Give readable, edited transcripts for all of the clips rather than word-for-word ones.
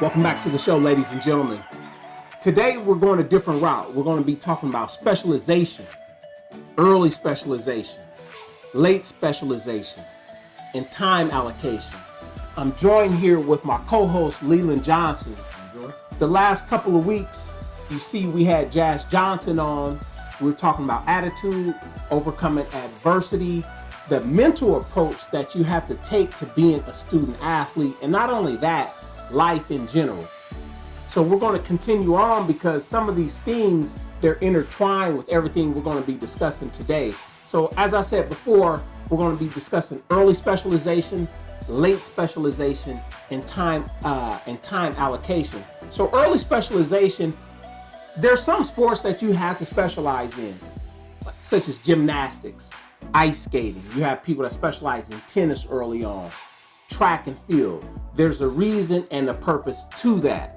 Welcome back to the show, ladies and gentlemen. Today we're going a different route. We're going to be talking about specialization, early specialization, late specialization, and time allocation. I'm joined here with my co-host Leland Johnson. The last couple of weeks, you see we had Jazz Johnson on. We were talking about attitude, overcoming adversity, the mental approach that you have to take to being a student athlete, and not only that, life in general. So we're going to continue on because some of these themes, they're intertwined with everything we're going to be discussing today. So as I said before, we're going to be discussing early specialization, late specialization, and time allocation. So early specialization, there's some sports that you have to specialize in, such as gymnastics, ice skating. You have people that specialize in tennis early on, track and field. There's a reason and a purpose to that.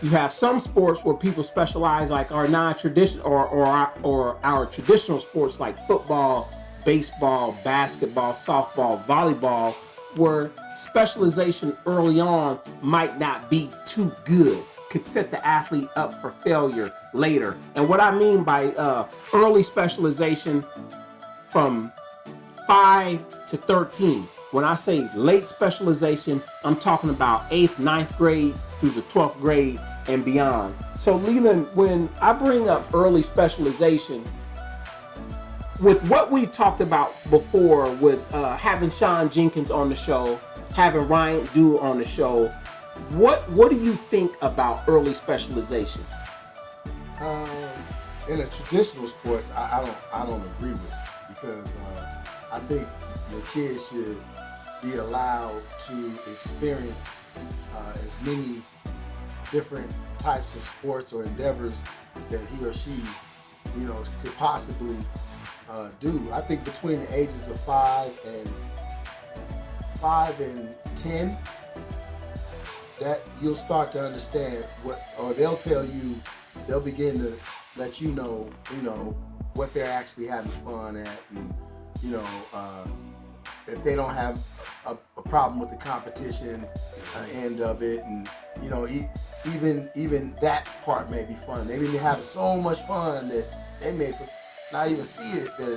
You have some sports where people specialize, like our non-traditional or our traditional sports like football, baseball, basketball, softball, volleyball, where specialization early on might not be too good, could set the athlete up for failure later. And what I mean by early specialization from 5 to 13. When I say late specialization, I'm talking about 8th, 9th grade through the 12th grade and beyond. So Leland, when I bring up early specialization, with what we've talked about before with having Sean Jenkins on the show, having Ryan Dew on the show, what do you think about early specialization? In a traditional sports, I don't agree with it because I think your kids should be allowed to experience as many different types of sports or endeavors that he or she, could possibly do. I think between the ages of 5 and 10, that you'll start to understand they'll begin to let you know, what they're actually having fun at, and if they don't have a problem with the competition end of it, and even that part may be fun. They may have so much fun that they may not even see it that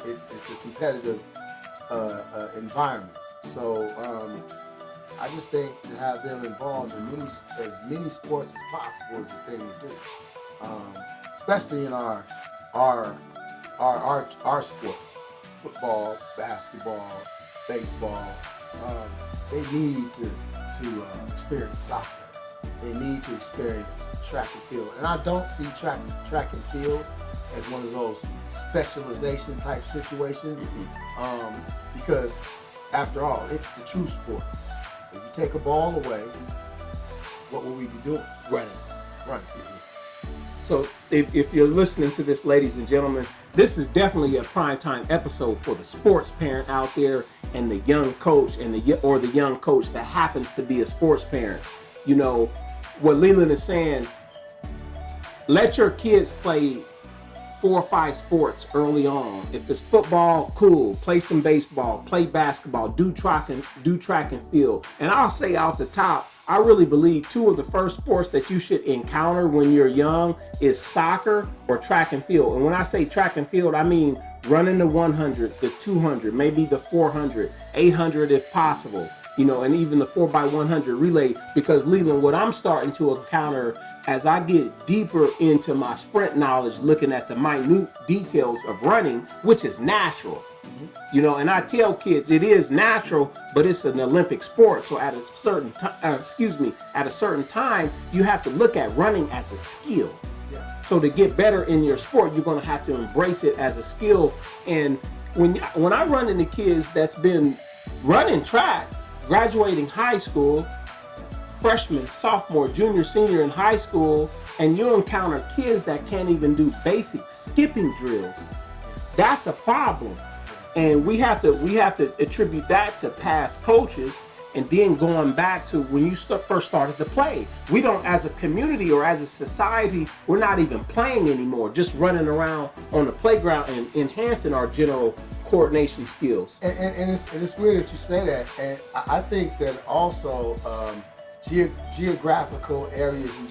it's a competitive environment. So I just think to have them involved in as many sports as possible is the thing to do, especially in our sports, football, basketball, baseball. They need to experience soccer. They need to experience track and field. And I don't see track and field as one of those specialization type situations, because after all, it's the true sport. If you take a ball away, what will we be doing? Running. Mm-hmm. So if you're listening to this, ladies and gentlemen, this is definitely a primetime episode for the sports parent out there and the young coach and the young coach that happens to be a sports parent. What Leland is saying, let your kids play 4 or 5 sports early on. If it's football, cool. Play some baseball, play basketball, do track and field. And I'll say off the top, I really believe 2 of the first sports that you should encounter when you're young is soccer or track and field. And when I say track and field, I mean running the 100, the 200, maybe the 400, 800 if possible, and even the 4x100 relay. Because Leland, what I'm starting to encounter as I get deeper into my sprint knowledge, looking at the minute details of running, which is natural. And I tell kids it is natural, but it's an Olympic sport. So at a certain time, you have to look at running as a skill. Yeah. So to get better in your sport, you're going to have to embrace it as a skill. And when I run into kids that's been running track, graduating high school, freshman, sophomore, junior, senior in high school, and you encounter kids that can't even do basic skipping drills, that's a problem. And we have to attribute that to past coaches, and then going back to when you first started to play. We don't, as a community or as a society, we're not even playing anymore, just running around on the playground and enhancing our general coordination skills. And it's weird that you say that. And I think that also geographical areas and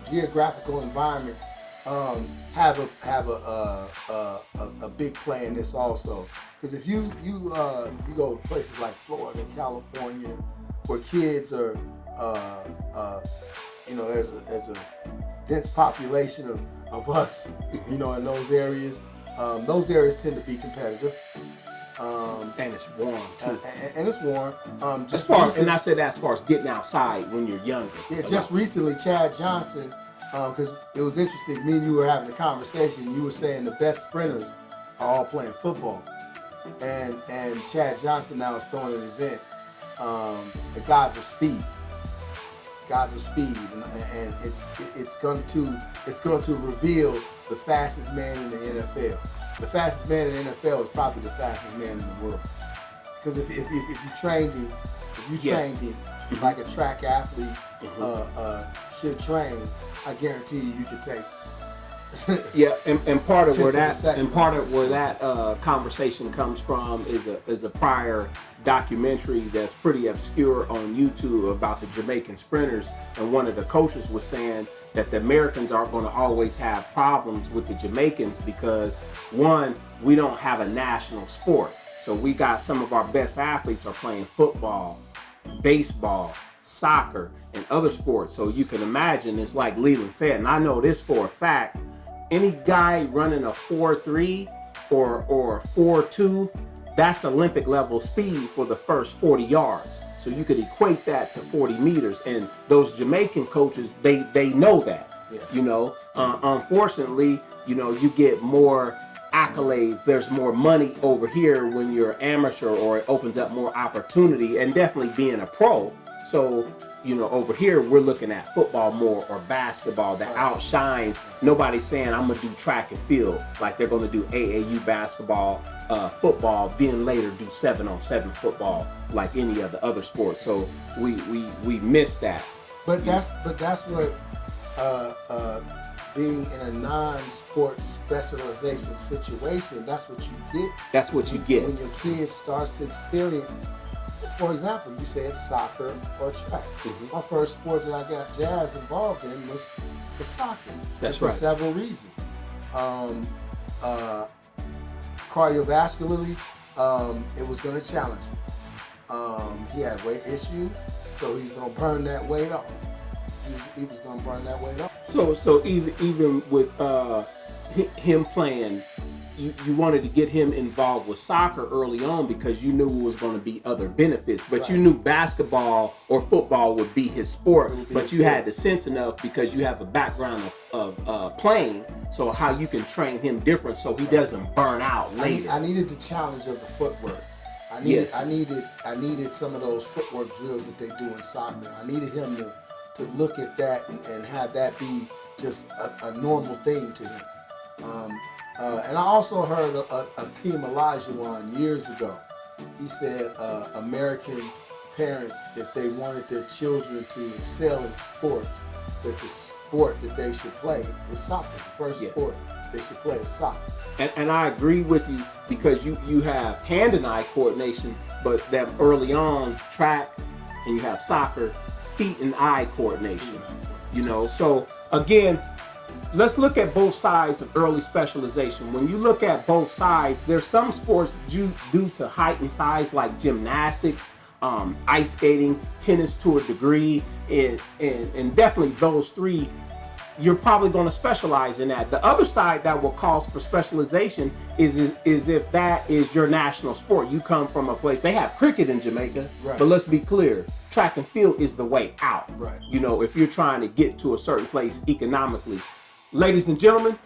geographical environments have a big play in this also. Because if you go to places like Florida, California, where kids are there's a dense population of us, in those areas. Those areas tend to be competitive. And it's warm too. And it's warm. And I said as far as getting outside when you're younger. Yeah, just recently, Chad Johnson, because it was interesting. Me and you were having a conversation. You were saying the best sprinters are all playing football, and Chad Johnson now is throwing an event, the Gods of Speed. Gods of Speed, and it's going to reveal the fastest man in the NFL. The fastest man in the NFL is probably the fastest man in the world. Because if you trained him, like a track athlete should train, I guarantee you could take. Yeah, and part of where that conversation comes from is a prior documentary that's pretty obscure on YouTube about the Jamaican sprinters, and one of the coaches was saying that the Americans are going to always have problems with the Jamaicans because, one, we don't have a national sport. So we got some of our best athletes are playing football, baseball, soccer, and other sports. So you can imagine, it's like Leland said, and I know this for a fact, any guy running a 4.3 or 4.2, that's Olympic level speed for the first 40 yards. So you could equate that to 40 meters. And those Jamaican coaches, they know that. Yeah. Unfortunately, you get more accolades. There's more money over here when you're amateur, or it opens up more opportunity, and definitely being a pro. So, over here we're looking at football more, or basketball that outshines. Nobody's saying I'm gonna do track and field like they're gonna do AAU basketball, football, then later do 7-on-7 football like any of the other sports. So we miss that. But that's what being in a non-sport specialization situation, that's what you get. That's what you get when your kid starts to experience. For example, you said soccer or track. Mm-hmm. My first sport that I got Jazz involved in was soccer. That's for right. several reasons. Cardiovascularly, it was going to challenge him. He had weight issues, so he's going to burn that weight off. He was going to burn that weight off. So even with him playing, you wanted to get him involved with soccer early on because you knew it was going to be other benefits, but you knew basketball or football would be his sport, but you had the sense enough because you have a background of playing, so how you can train him different so he doesn't burn out later. I needed the challenge of the footwork. I needed some of those footwork drills that they do in soccer. I needed him to look at that and have that be just a normal thing to him. And I also heard Akeem Olajuwon years ago. He said American parents, if they wanted their children to excel in sports, that the sport that they should play is soccer. The first sport they should play is soccer. And I agree with you because you have hand and eye coordination, but that early on track, and you have soccer, feet and eye coordination. So again, let's look at both sides of early specialization. When you look at both sides, there's some sports due to height and size, like gymnastics, ice skating, tennis to a degree, and definitely those three, you're probably going to specialize in that. The other side that will cause for specialization is if that is your national sport. You come from a place, they have cricket in Jamaica, right. But let's be clear, track and field is the way out. Right. If you're trying to get to a certain place economically. Ladies and gentlemen,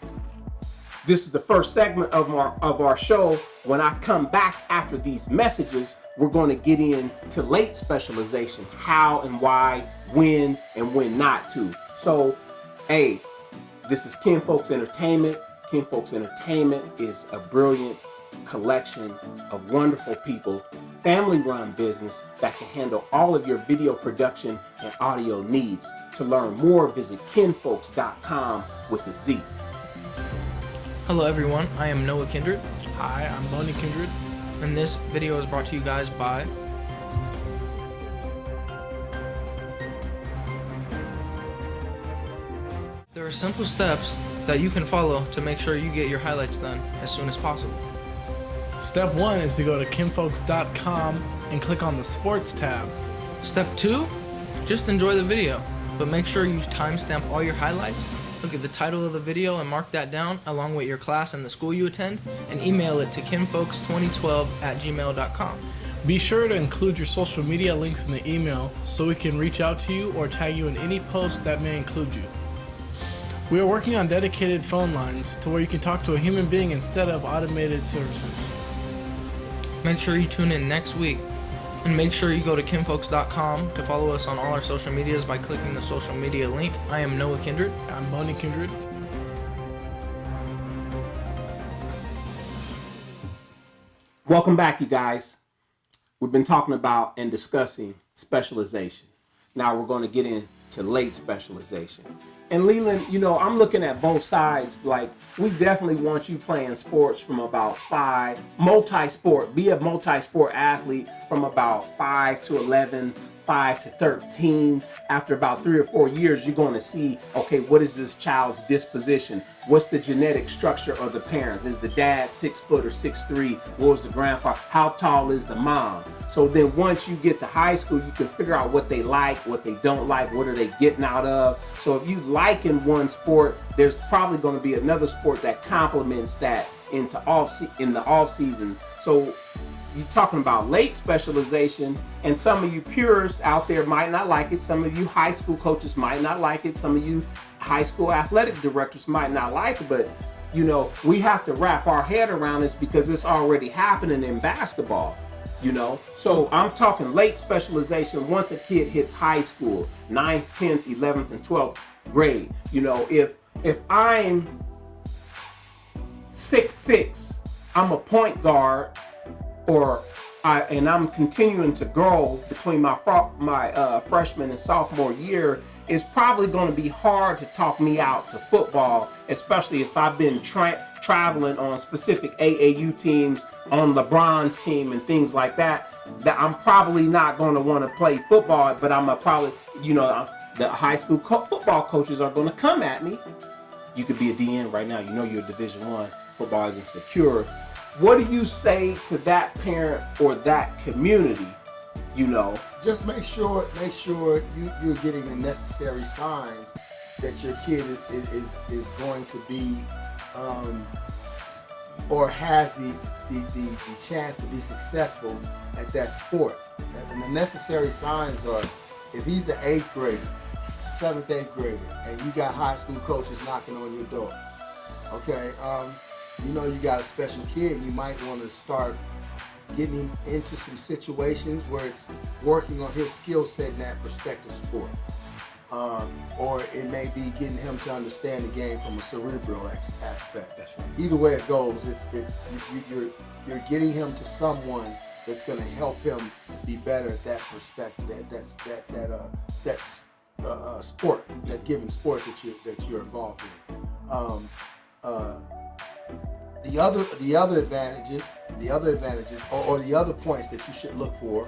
this is the first segment of our show. When I come back after these messages, we're going to get into late specialization, how and why, when and when not to. So, hey, this is Kinfolks Entertainment. Kinfolks Entertainment is a brilliant collection of wonderful people, family-run business that can handle all of your video production and audio needs. To learn more, visit kinfolks.com with a Z. Hello everyone, I am Noah Kindred. Hi, I'm Lonnie Kindred. And this video is brought to you guys by are simple steps that you can follow to make sure you get your highlights done as soon as possible. Step 1 is to go to kinfolks.com and click on the Sports tab. Step 2, just enjoy the video, but make sure you timestamp all your highlights. Look at the title of the video and mark that down along with your class and the school you attend, and email it to kinfolks2012@gmail.com. Be sure to include your social media links in the email so we can reach out to you or tag you in any post that may include you. We are working on dedicated phone lines to where you can talk to a human being instead of automated services. Make sure you tune in next week, and make sure you go to kinfolks.com to follow us on all our social medias by clicking the social media link. I am Noah Kindred. I'm Moni Kindred. Welcome back, you guys. We've been talking about and discussing specialization. Now we're going to get into late specialization. And Leland, I'm looking at both sides. Like, we definitely want you playing sports from about 5, be a multi-sport athlete from about 5 to 11, 5 to 13. After about 3 or 4 years, you're going to see, okay, what is this child's disposition? What's the genetic structure of the parents? Is the dad 6 foot or 6'3"? What was the grandfather? How tall is the mom? So then once you get to high school, you can figure out what they like, what they don't like, what are they getting out of. So if you like in one sport, there's probably going to be another sport that complements that in the off season. So you're talking about late specialization, and some of you purists out there might not like it. Some of you high school coaches might not like it. Some of you high school athletic directors might not like it, but we have to wrap our head around this because it's already happening in basketball. So I'm talking late specialization once a kid hits high school, 9th, 10th, 11th, and 12th grade. If I'm 6'6", I'm a point guard, and I'm continuing to grow between my freshman and sophomore year, it's probably going to be hard to talk me out to football, especially if I've been traveling on specific AAU teams, on LeBron's team and things like that. That I'm probably not going to want to play football, but I'm probably, the high school football coaches are going to come at me. You could be a DN right now. You're Division I. Football isn't secure. What do you say to that parent or that community? Just make sure you're getting the necessary signs that your kid is going to be or has the chance to be successful at that sport. And the necessary signs are, if he's an 8th grader, 7th, 8th grader, and you got high school coaches knocking on your door, okay, you got a special kid, and you might want to start getting him into some situations where it's working on his skill set in that prospective sport. Or it may be getting him to understand the game from a cerebral aspect. That's right. Either way it goes, you're getting him to someone that's going to help him be better at that perspective. That's sport, that given sport that you're involved in. The other advantages, or the other points that you should look for,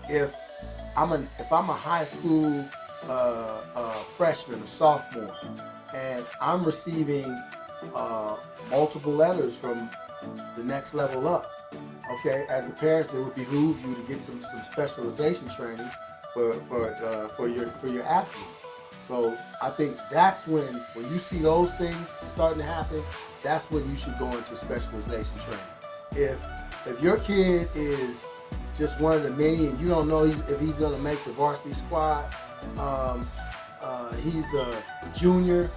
if I'm a high school freshman or sophomore, and I'm receiving multiple letters from the next level up, okay, as a parent, it would behoove you to get some specialization training for your athlete. So I think that's when you see those things starting to happen, that's when you should go into specialization training. If your kid is just one of the many and you don't know if he's going to make the varsity squad, he's a junior,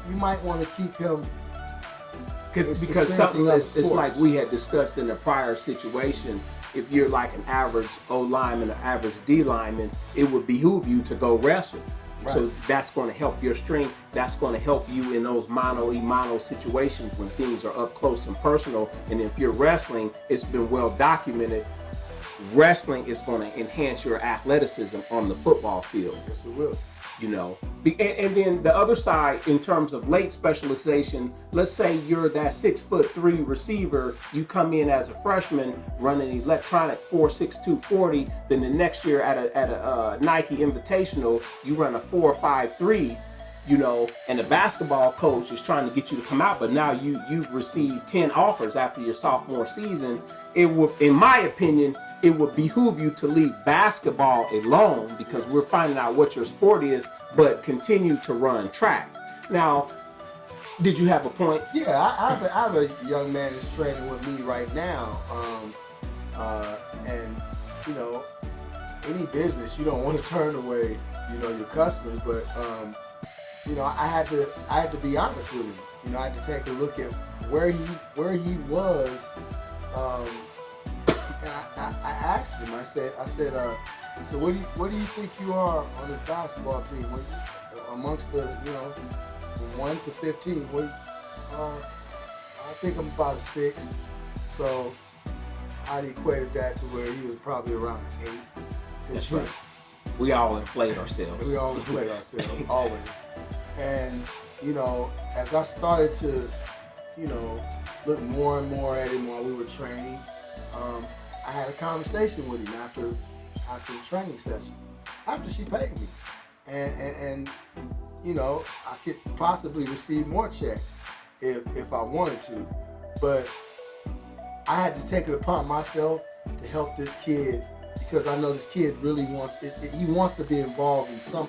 you might want to keep him because something it's like we had discussed in a prior situation. If you're like an average O lineman or average D lineman, it would behoove you to go wrestle. Right. So that's going to help your strength. That's going to help you in those mano-a-mano situations when things are up close and personal. And if you're wrestling, it's been well documented. Wrestling is going to enhance your athleticism on the football field. Yes, it will. you know. And then the other side, in terms of late specialization, let's say you're that 6'3" receiver, you come in as a freshman running electronic 4.62 40, then the next year at a Nike Invitational, you run a 4.53, you know, and the basketball coach is trying to get you to come out, but now you've received 10 offers after your sophomore season. It would, in my opinion, it would behoove you to leave basketball alone, because we're finding out what your sport is, but continue to run track. Now, did you have a point? Yeah, I have a young man that's training with me right now, and you know, any business you don't want to turn away, you know, your customers, but you know, I had to be honest with him. You know, I had to take a look at where he was. And I asked him. I said, so what do you think you are on this basketball team? Amongst the, you know, from 1 to 15, I think I'm about a 6. So I'd equated that to where he was probably around an 8. That's right. We all inflate ourselves. We all inflate ourselves, always. And, you know, as I started to, you know, look more and more at him while we were training, I had a conversation with him after the training session, after she paid me. And you know, I could possibly receive more checks if I wanted to. But I had to take it upon myself to help this kid, because I know this kid really wants he wants to be involved in some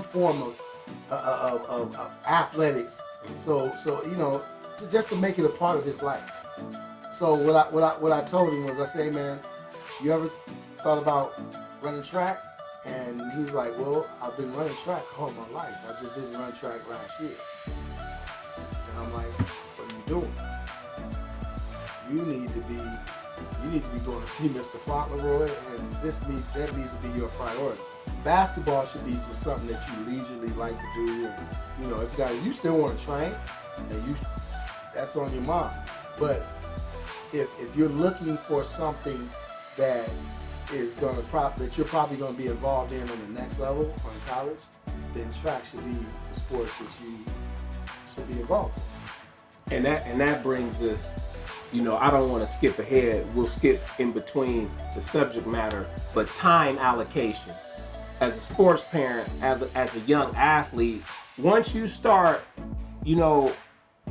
form of athletics. So you know, just to make it a part of his life. So what I told him was, I say, hey man, you ever thought about running track? And he was like, well, I've been running track all my life. I just didn't run track last year. And I'm like, what are you doing? You need to be going to see Mr. Fauntleroy, and that needs to be your priority. Basketball should be just something that you leisurely like to do, and you know, if you still want to train, and that's on your mind. But if you're looking for something that is going to that you're probably going to be involved in on the next level or in college, then track should be the sport that you should be involved in. And that brings us, you know, I don't want to skip ahead. We'll skip in between the subject matter, but time allocation. As a sports parent, as a young athlete, once you start, you know,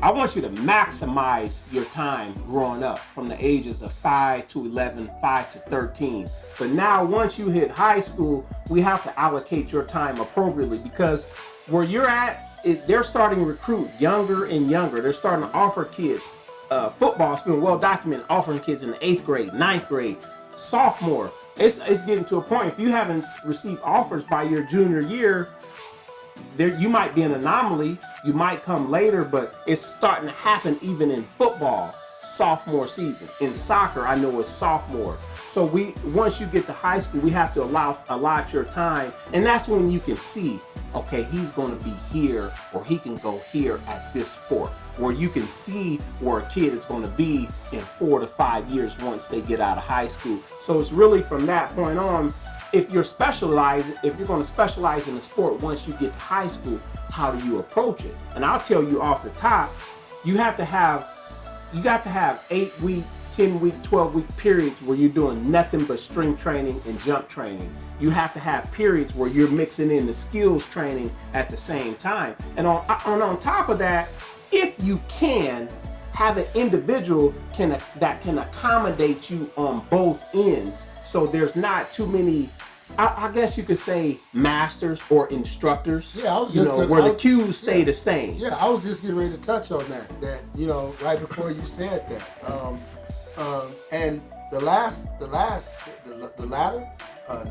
I want you to maximize your time growing up from the ages of 5 to 11, 5 to 13. But now once you hit high school, we have to allocate your time appropriately, because where you're at, they're starting to recruit younger and younger. They're starting to offer kids football. It's been well documented, offering kids in the 8th grade, 9th grade, sophomore. It's getting to a point, if you haven't received offers by your junior year, you might be an anomaly. You might come later, but it's starting to happen even in football, sophomore season. In soccer, I know it's sophomore. So once you get to high school, we have to allot your time, and that's when you can see, okay, he's going to be here, or he can go here at this sport, or you can see where a kid is going to be in 4 to 5 years once they get out of high school. So it's really from that point on. If you're going to specialize in a sport once you get to high school, how do you approach it? And I'll tell you off the top, you got to have 8-week, 10-week, 12-week periods where you're doing nothing but strength training and jump training. You have to have periods where you're mixing in the skills training at the same time. And on top of that, if you can have an individual that can accommodate you on both ends, so there's not too many, I guess you could say, masters or instructors. Yeah, I was you just know, where the cues stay the same. Yeah, I was just getting ready to touch on that. That, you know, right before you said that. And the latter,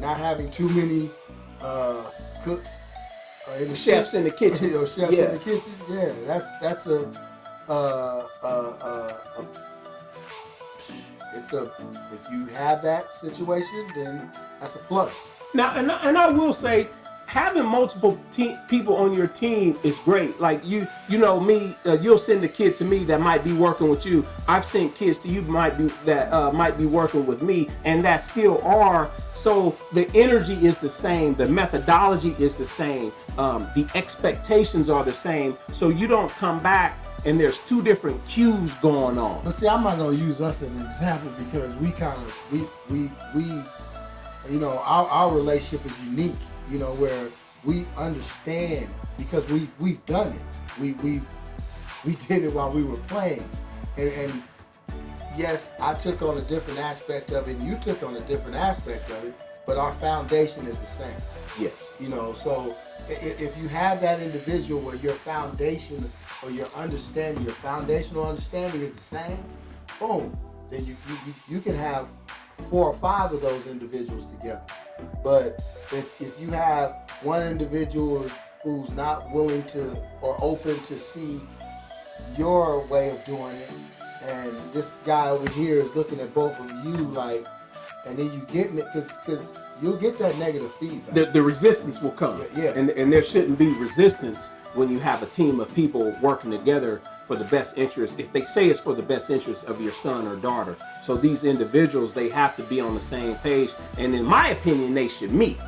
not having too many cooks in the Chefs in the kitchen. You know, chefs in the kitchen. Yeah, that's if you have that situation, then that's a plus. Now, and I will say, having multiple people on your team is great. Like you know me, you'll send a kid to me that might be working with you. I've sent kids to you might be working with me, and that still are. So the energy is the same, the methodology is the same, the expectations are the same. So you don't come back and there's two different cues going on. But see, I'm not gonna use us as an example because we you know, our relationship is unique. You know, where we understand because we've done it. We did it while we were playing, and yes, I took on a different aspect of it, and you took on a different aspect of it, but our foundation is the same. Yes. You know, so if you have that individual where your foundation or your understanding, your foundational understanding is the same, boom, then you can have 4 or 5 of those individuals together. But if you have one individual who's not willing to or open to see your way of doing it, and this guy over here is looking at both of you like, and then you getting it because you'll get that negative feedback. The resistance will come. Yeah. And there shouldn't be resistance when you have a team of people working together for the best interest. If they say it's for the best interest of your son or daughter. So these individuals, they have to be on the same page. And in my opinion, they should meet.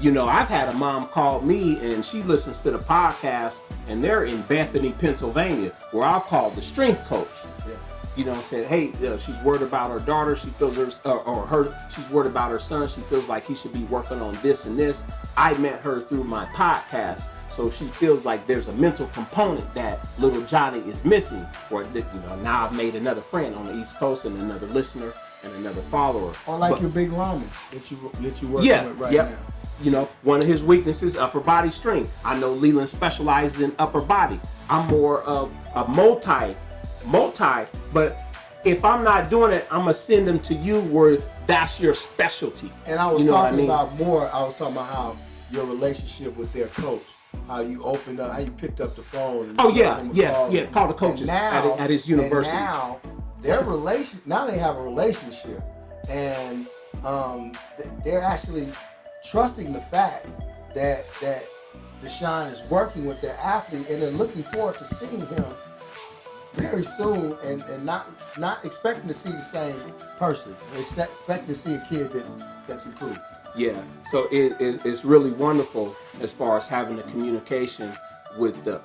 You know, I've had a mom call me and she listens to the podcast and they're in Bethany, Pennsylvania, where I'll call the strength coach. Yes. You know, said, hey, she's worried about her daughter. She feels she's worried about her son. She feels like he should be working on this and this. I met her through my podcast. So she feels like there's a mental component that little Johnny is missing. Or, you know, now I've made another friend on the East Coast and another listener and another follower. Or like your big lineman that you working with right now. You know, one of his weaknesses, upper body strength. I know Leland specializes in upper body. I'm more of a multi, but if I'm not doing it, I'm gonna send them to you where that's your specialty. And I was you know talking about how your relationship with their coach, how you opened up, how you picked up the phone. Call the coaches at his university. And now now they have a relationship, and they're actually trusting the fact that Deshaun is working with their athlete, and they're looking forward to seeing him very soon, and not expecting to see the same person. They're expecting to see a kid that's improved. Yeah, so it's really wonderful as far as having the communication with the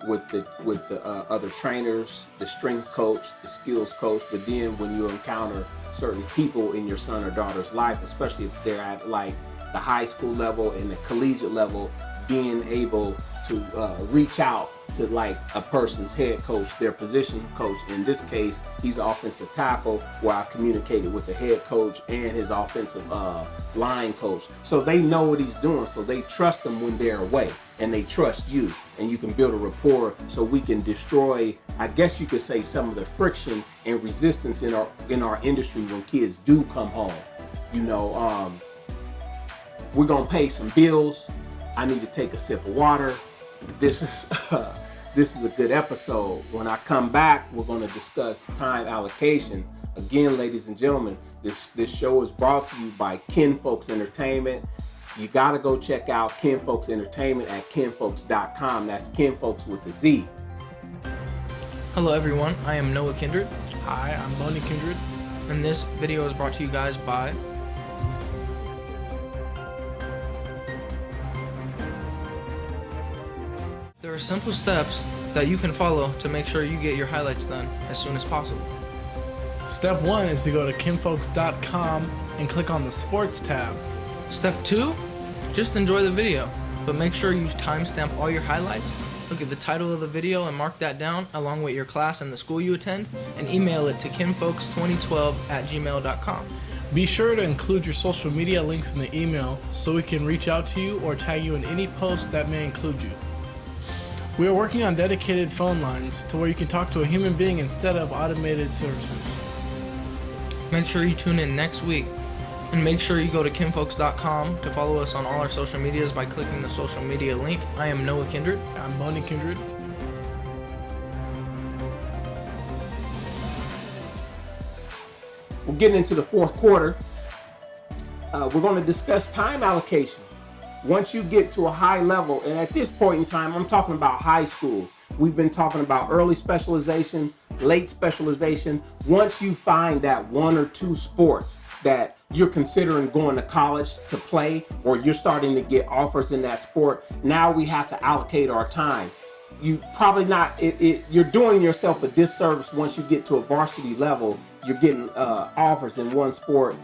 other trainers, the strength coach, the skills coach. But then when you encounter certain people in your son or daughter's life, especially if they're at like the high school level and the collegiate level, being able to reach out to like a person's head coach, their position coach. In this case, he's an offensive tackle, where I communicated with the head coach and his offensive line coach. So they know what he's doing, so they trust him when they're away, and they trust you, and you can build a rapport so we can destroy, I guess you could say, some of the friction and resistance in our industry when kids do come home. You know, we're gonna pay some bills. I need to take a sip of water. This is a good episode. When I come back, we're going to discuss time allocation. Again, ladies and gentlemen, this show is brought to you by Kinfolks Entertainment. You got to go check out Kinfolks Entertainment at kinfolks.com. That's Kinfolks with a Z. Hello everyone, I am Noah Kindred. Hi, I'm Bonnie Kindred. And this video is brought to you guys by There are simple steps that you can follow to make sure you get your highlights done as soon as possible. Step 1 is to go to kinfolks.com and click on the sports tab. Step 2, just enjoy the video, but make sure you timestamp all your highlights. Look at the title of the video and mark that down along with your class and the school you attend, and email it to kinfolks2012@gmail.com. Be sure to include your social media links in the email so we can reach out to you or tag you in any post that may include you. We are working on dedicated phone lines to where you can talk to a human being instead of automated services. Make sure you tune in next week, and make sure you go to kinfolks.com to follow us on all our social medias by clicking the social media link. I am Noah Kindred. I'm Bonnie Kindred. We're getting into the fourth quarter. We're going to discuss time allocation. once you get to a high level, and at this point in time, I'm talking about high school. We've been talking about early specialization, late specialization. Once you find that one or two sports that you're considering going to college to play, or you're starting to get offers in that sport, now we have to allocate our time. You probably not, you're doing yourself a disservice once you get to a varsity level. You're getting offers in one sport,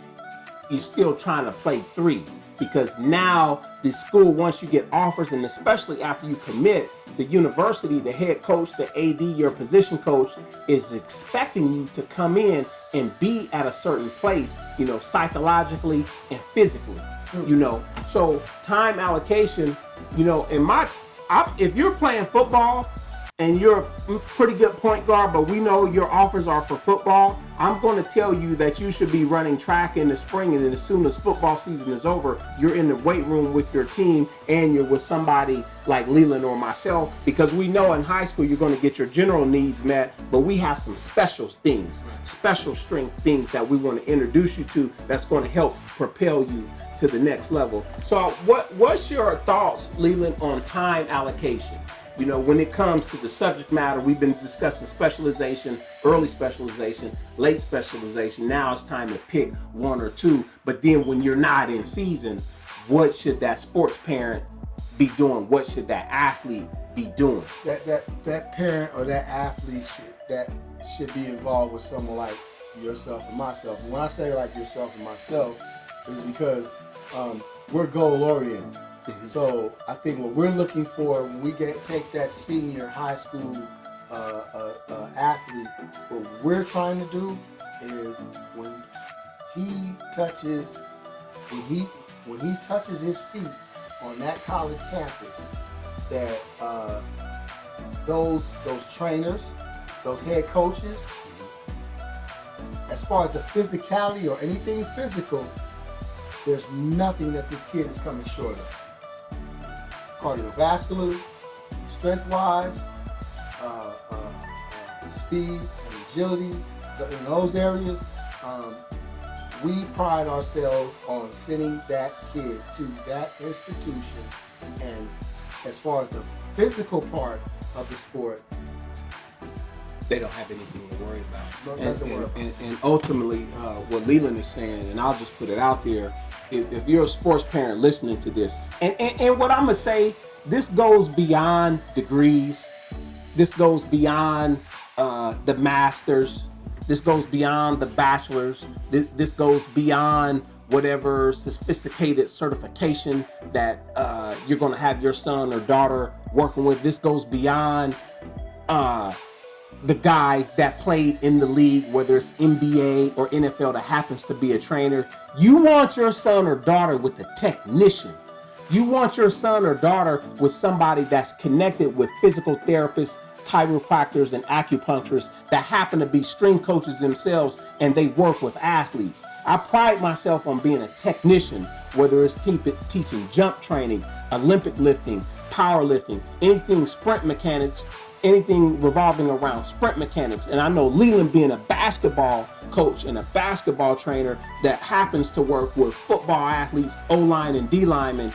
you're still trying to play three, because now the school, once you get offers, and especially after you commit, the university, the head coach, the AD, your position coach, is expecting you to come in and be at a certain place, you know, psychologically and physically, you know. So time allocation, you know, if you're playing football and you're a pretty good point guard, but we know your offers are for football, I'm going to tell you that you should be running track in the spring, and then as soon as football season is over, you're in the weight room with your team and you're with somebody like Leland or myself, because we know in high school you're going to get your general needs met, but we have some special things, special strength things that we want to introduce you to that's going to help propel you to the next level. So what's your thoughts, Leland, on time allocation? You know, when it comes to the subject matter, we've been discussing specialization, early specialization, late specialization. Now it's time to pick one or two. But then when you're not in season, what should that sports parent be doing? What should that athlete be doing? That parent or that athlete should be involved with someone like yourself and myself. And when I say like yourself and myself, is because we're goal oriented. Mm-hmm. So I think what we're looking for when we take that senior high school athlete, what we're trying to do is when he touches his feet on that college campus, that those trainers, those head coaches, as far as the physicality or anything physical, there's nothing that this kid is coming short of. Cardiovascularly, strength-wise, speed and agility, in those areas, we pride ourselves on sending that kid to that institution. And as far as the physical part of the sport, they don't have anything to worry about. Nothing to worry about. And ultimately, what Leland is saying, and I'll just put it out there, if you're a sports parent listening to this, and what I'm going to say, this goes beyond degrees. This goes beyond the masters. This goes beyond the bachelors. This goes beyond whatever sophisticated certification that you're going to have your son or daughter working with. This goes beyond the guy that played in the league, whether it's NBA or NFL, that happens to be a trainer. You want your son or daughter with a technician. You want your son or daughter with somebody that's connected with physical therapists, chiropractors, and acupuncturists that happen to be strength coaches themselves, and they work with athletes. I pride myself on being a technician, whether it's teaching jump training, Olympic lifting, powerlifting, anything sprint mechanics, anything revolving around sprint mechanics. And I know Leland, being a basketball coach and a basketball trainer that happens to work with football athletes, O-line and D-linemen,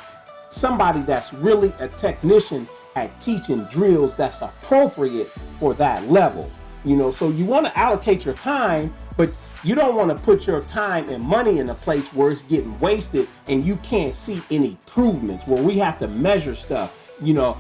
somebody that's really a technician at teaching drills that's appropriate for that level. You know, so you want to allocate your time, but you don't want to put your time and money in a place where it's getting wasted and you can't see any improvements, where we have to measure stuff. You know,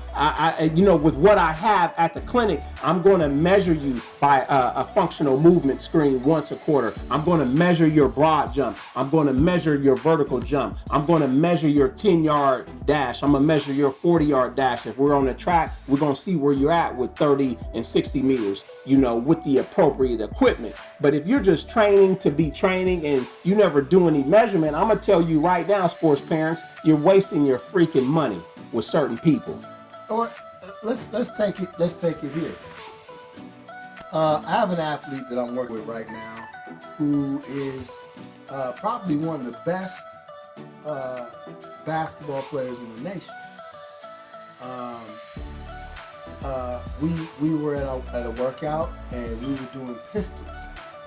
with what I have at the clinic, I'm going to measure you by a functional movement screen once a quarter. I'm going to measure your broad jump. I'm going to measure your vertical jump. I'm going to measure your 10-yard dash. I'm going to measure your 40-yard dash. If we're on the track, we're going to see where you're at with 30 and 60 meters, you know, with the appropriate equipment. But if you're just training to be training and you never do any measurement, I'm going to tell you right now, sports parents, you're wasting your freaking money with certain people. Or let's take it here. I have an athlete that I'm working with right now who is probably one of the best basketball players in the nation. We were at a workout and we were doing pistols,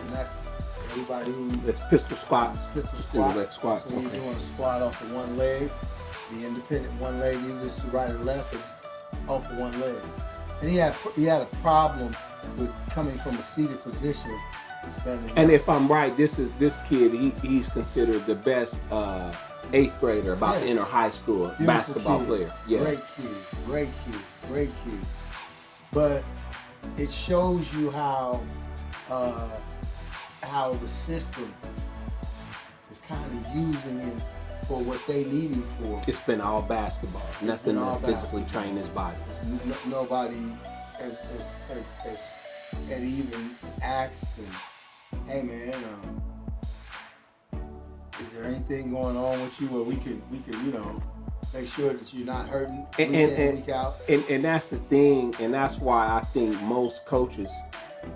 and that's everybody who. It's pistol squats. Pistol Silhouette squats. squats. So when you're doing a squat off of one leg, the independent one leg, either to right or left, or just off of one leg. And he had a problem with coming from a seated position, standing And up. if I'm right, this kid. He's considered the best 8th grader about to Yeah. enter high school Beautiful basketball kid. player. Yeah. Great kid. But it shows you how the system is kind of using him for what they need him for. It's been all basketball. It's Nothing been all to physically train his body. Nobody has even asked him, hey man, is there anything going on with you where we could make sure that you're not hurting week in and week out? And that's the thing, and that's why I think most coaches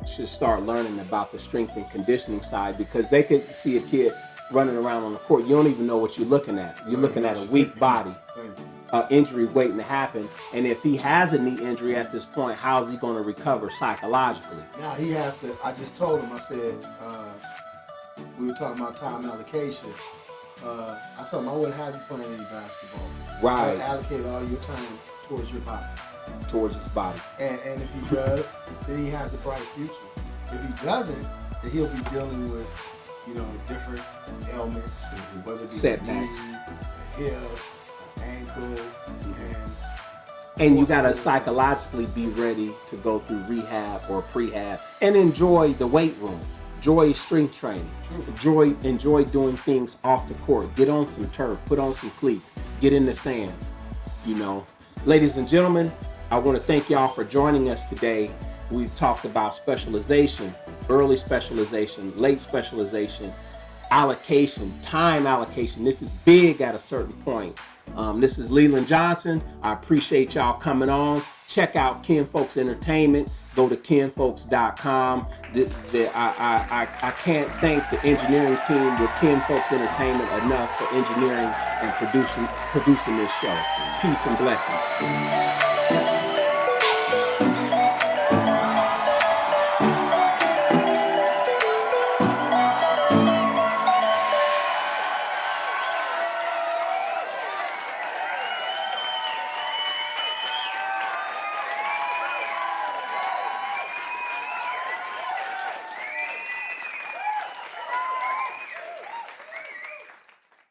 should start learning about the strength and conditioning side, because they could see a kid running around on the court. You don't even know what you're looking at. You're looking at a weak body, injury waiting to happen. And if he has a knee injury at this point, how's he going to recover psychologically? Now he has to. I just told him. I said we were talking about time allocation. I told him I wouldn't have you playing any basketball. I would Right. allocate all your time towards your body. Towards his body. And if he does, then he has a bright future. If he doesn't, then he'll be dealing with, different ailments, whether it be Setbacks. a knee, a hip, an ankle, And you got to psychologically be ready to go through rehab or prehab and enjoy the weight room. Enjoy strength training. Enjoy doing things off the court. Get on some turf. Put on some cleats. Get in the sand. Ladies and gentlemen, I want to thank y'all for joining us today. We've talked about specialization, early specialization, late specialization, allocation, time allocation. This is big at a certain point. This is Leland Johnson. I appreciate y'all coming on. Check out Kinfolks Entertainment. Go to kinfolks.com. I can't thank the engineering team with Kinfolks Entertainment enough for engineering and producing this show. Peace and blessings.